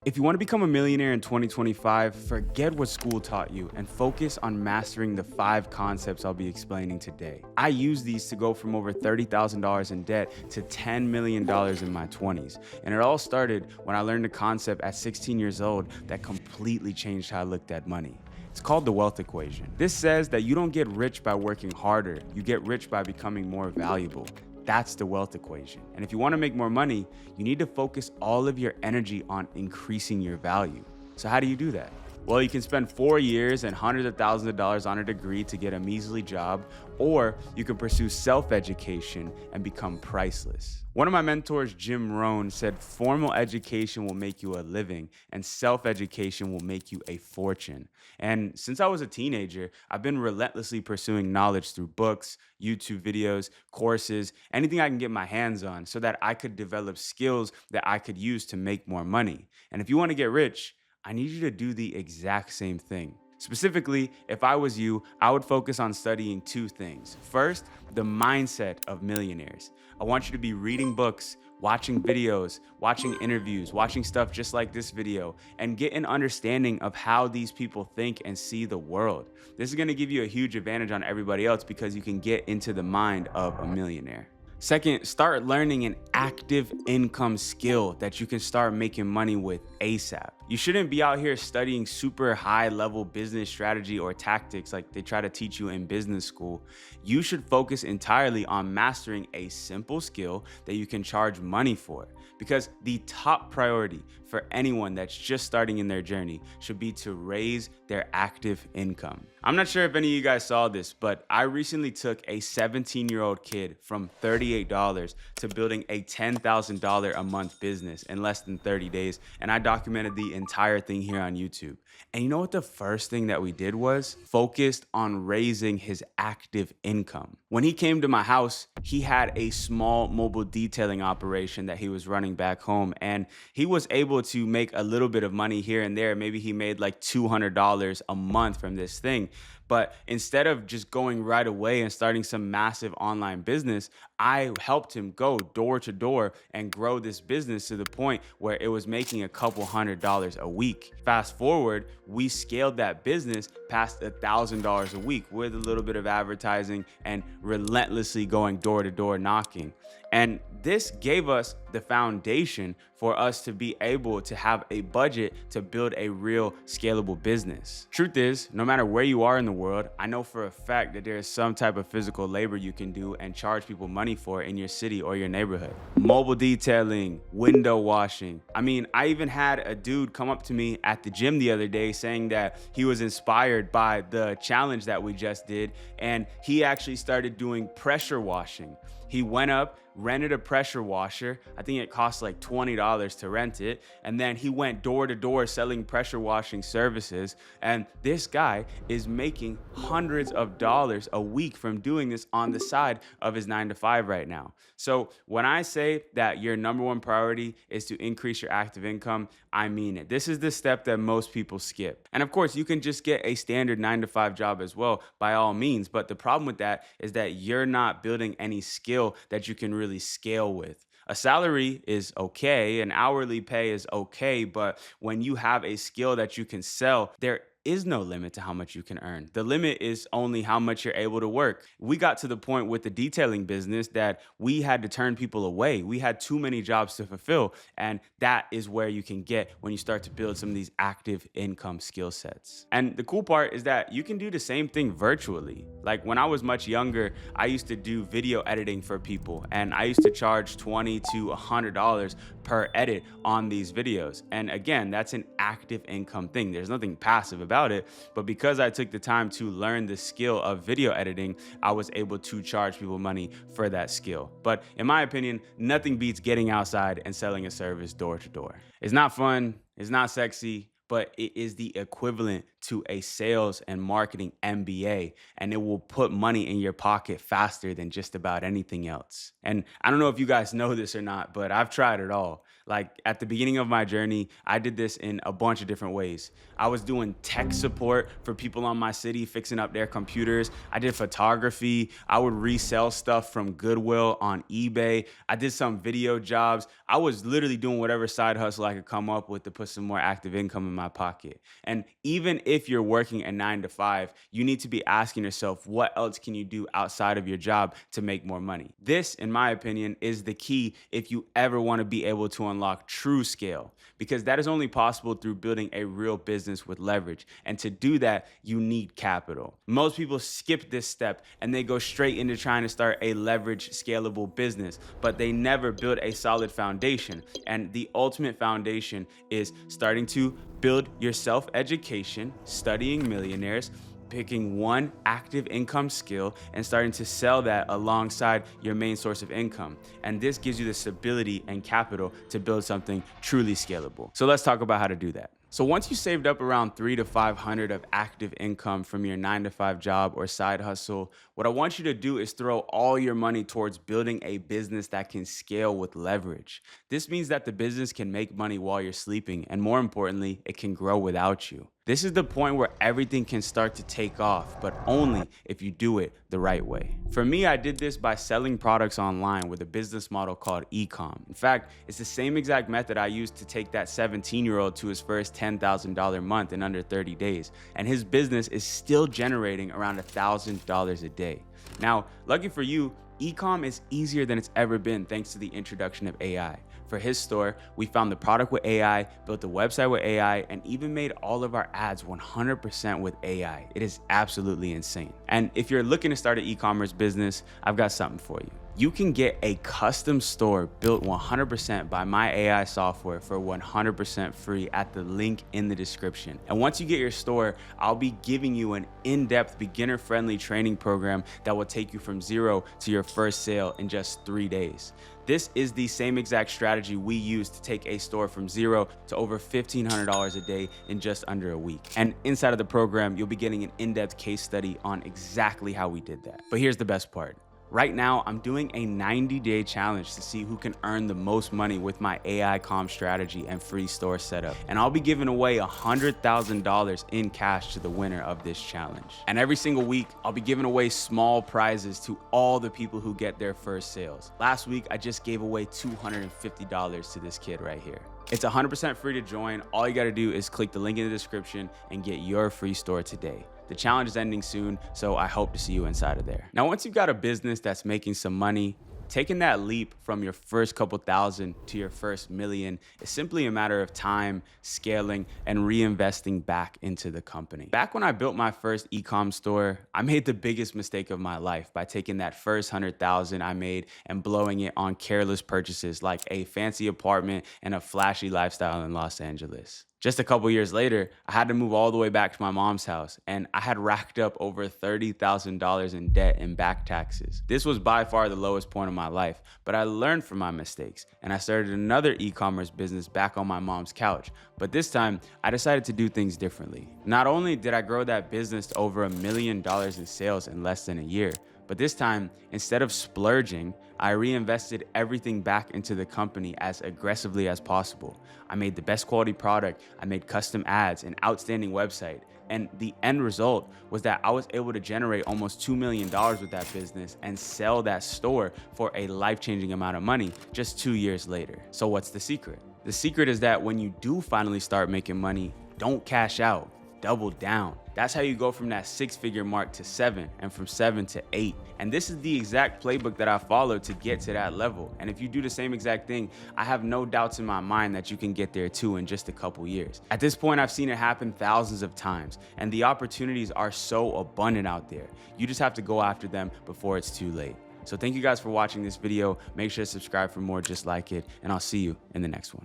If you want to become a millionaire in 2025, forget what school taught you and focus on mastering the 5 concepts I'll be explaining today. I used these to go from over $30,000 in debt to $10 million in my 20s. And it all started when I learned a concept at 16 years old that completely changed how I looked at money. It's called the wealth equation. This says that you don't get rich by working harder, you get rich by becoming more valuable. That's the wealth equation. And if you want to make more money, you need to focus all of your energy on increasing your value. So how do you do that? Well, you can spend 4 years and hundreds of thousands of dollars on a degree to get a measly job, or you can pursue self-education and become priceless. One of my mentors, Jim Rohn, said formal education will make you a living and self-education will make you a fortune. And since I was a teenager, I've been relentlessly pursuing knowledge through books, YouTube videos, courses, anything I can get my hands on so that I could develop skills that I could use to make more money. And if you want to get rich, I need you to do the exact same thing. Specifically, if I was you, I would focus on studying 2 things. First, the mindset of millionaires. I want you to be reading books, watching videos, watching interviews, watching stuff just like this video, and get an understanding of how these people think and see the world. This is gonna give you a huge advantage on everybody else because you can get into the mind of a millionaire. Second, start learning an active income skill that you can start making money with ASAP. You shouldn't be out here studying super high level business strategy or tactics like they try to teach you in business school. You should focus entirely on mastering a simple skill that you can charge money for. Because the top priority for anyone that's just starting in their journey should be to raise their active income. I'm not sure if any of you guys saw this, but I recently took a 17-year-old kid from $38 to building a $10,000 a month business in less than 30 days. And I documented the entire thing here on YouTube. And you know what the first thing that we did was? Focused on raising his active income. When he came to my house, he had a small mobile detailing operation that he was running back home. And he was able to make a little bit of money here and there. Maybe he made like $200 a month from this thing. But instead of just going right away and starting some massive online business, I helped him go door to door and grow this business to the point where it was making a couple $100s a week. Fast forward, we scaled that business past $1,000 a week with a little bit of advertising and relentlessly going door to door knocking. And this gave us the foundation for us to be able to have a budget to build a real scalable business. Truth is, no matter where you are in the world, I know for a fact that there is some type of physical labor you can do and charge people money for in your city or your neighborhood. Mobile detailing, window washing. I mean, I even had a dude come up to me at the gym the other day saying that he was inspired by the challenge that we just did, and he actually started doing pressure washing. He went up, rented a pressure washer. I think it cost like $20 to rent it. And then he went door to door selling pressure washing services. And this guy is making hundreds of dollars a week from doing this on the side of his 9 to 5 right now. So when I say that your number one priority is to increase your active income, I mean it. This is the step that most people skip. And of course, you can just get a standard 9 to 5 job as well, by all means. But the problem with that is that you're not building any skill that you can really scale with. A salary is okay, an hourly pay is okay, but when you have a skill that you can sell, there is no limit to how much you can earn. The limit is only how much you're able to work. We got to the point with the detailing business that we had to turn people away. We had too many jobs to fulfill, and that is where you can get when you start to build some of these active income skill sets. And the cool part is that you can do the same thing virtually. Like when I was much younger, I used to do video editing for people, and I used to charge $20 to $100 per edit on these videos. And again, that's an active income thing. There's nothing passive about it, but because I took the time to learn the skill of video editing, I was able to charge people money for that skill. But in my opinion, nothing beats getting outside and selling a service door to door. It's not fun, it's not sexy, but it is the equivalent to a sales and marketing MBA, and it will put money in your pocket faster than just about anything else. And I don't know if you guys know this or not, but I've tried it all. Like at the beginning of my journey, I did this in a bunch of different ways. I was doing tech support for people on my city, fixing up their computers. I did photography. I would resell stuff from Goodwill on eBay. I did some video jobs. I was literally doing whatever side hustle I could come up with to put some more active income in my pocket. And even if you're working a 9 to 5, you need to be asking yourself, what else can you do outside of your job to make more money? This, in my opinion, is the key if you ever want to be able to unlock true scale, because that is only possible through building a real business with leverage. And to do that, you need capital. Most people skip this step and they go straight into trying to start a leveraged, scalable business, but they never build a solid foundation. And the ultimate foundation is starting to build your self-education, studying millionaires, picking one active income skill and starting to sell that alongside your main source of income. And this gives you the stability and capital to build something truly scalable. So let's talk about how to do that. So once you saved up around 300 to 500 of active income from your 9 to 5 job or side hustle, what I want you to do is throw all your money towards building a business that can scale with leverage. This means that the business can make money while you're sleeping, and more importantly, it can grow without you. This is the point where everything can start to take off, but only if you do it the right way. For me, I did this by selling products online with a business model called e-com. In fact, it's the same exact method I used to take that 17-year-old to his first $10,000 month in under 30 days. And his business is still generating around $1,000 a day. Now, lucky for you, e-com is easier than it's ever been thanks to the introduction of AI. For his store, we found the product with AI, built the website with AI, and even made all of our ads 100% with AI. It is absolutely insane. And if you're looking to start an e-commerce business, I've got something for you. You can get a custom store built 100% by my AI software for 100% free at the link in the description. And once you get your store, I'll be giving you an in-depth beginner-friendly training program that will take you from zero to your first sale in just 3 days. This is the same exact strategy we use to take a store from zero to over $1,500 a day in just under a week. And inside of the program, you'll be getting an in-depth case study on exactly how we did that. But here's the best part. Right now, I'm doing a 90-day challenge to see who can earn the most money with my AI comm strategy and free store setup. And I'll be giving away $100,000 in cash to the winner of this challenge. And every single week, I'll be giving away small prizes to all the people who get their first sales. Last week, I just gave away $250 to this kid right here. It's 100% free to join. All you gotta do is click the link in the description and get your free store today. The challenge is ending soon, so I hope to see you inside of there. Now, once you've got a business that's making some money, taking that leap from your first couple thousand to your first million is simply a matter of time, scaling, and reinvesting back into the company. Back when I built my first e-com store, I made the biggest mistake of my life by taking that first 100,000 I made and blowing it on careless purchases like a fancy apartment and a flashy lifestyle in Los Angeles. Just a couple years later, I had to move all the way back to my mom's house, and I had racked up over $30,000 in debt and back taxes. This was by far the lowest point of my life, but I learned from my mistakes, and I started another e-commerce business back on my mom's couch. But this time, I decided to do things differently. Not only did I grow that business to over $1 million in sales in less than a year, but this time, instead of splurging, I reinvested everything back into the company as aggressively as possible. I made the best quality product, I made custom ads, an outstanding website, and the end result was that I was able to generate almost $2 million with that business and sell that store for a life-changing amount of money just 2 years later. So what's the secret? The secret is that when you do finally start making money, don't cash out, double down. That's how you go from that 6-figure mark to 7, and from 7 to 8. And this is the exact playbook that I followed to get to that level. And if you do the same exact thing, I have no doubts in my mind that you can get there too in just a couple years. At this point, I've seen it happen thousands of times, and the opportunities are so abundant out there. You just have to go after them before it's too late. So thank you guys for watching this video. Make sure to subscribe for more just like it, and I'll see you in the next one.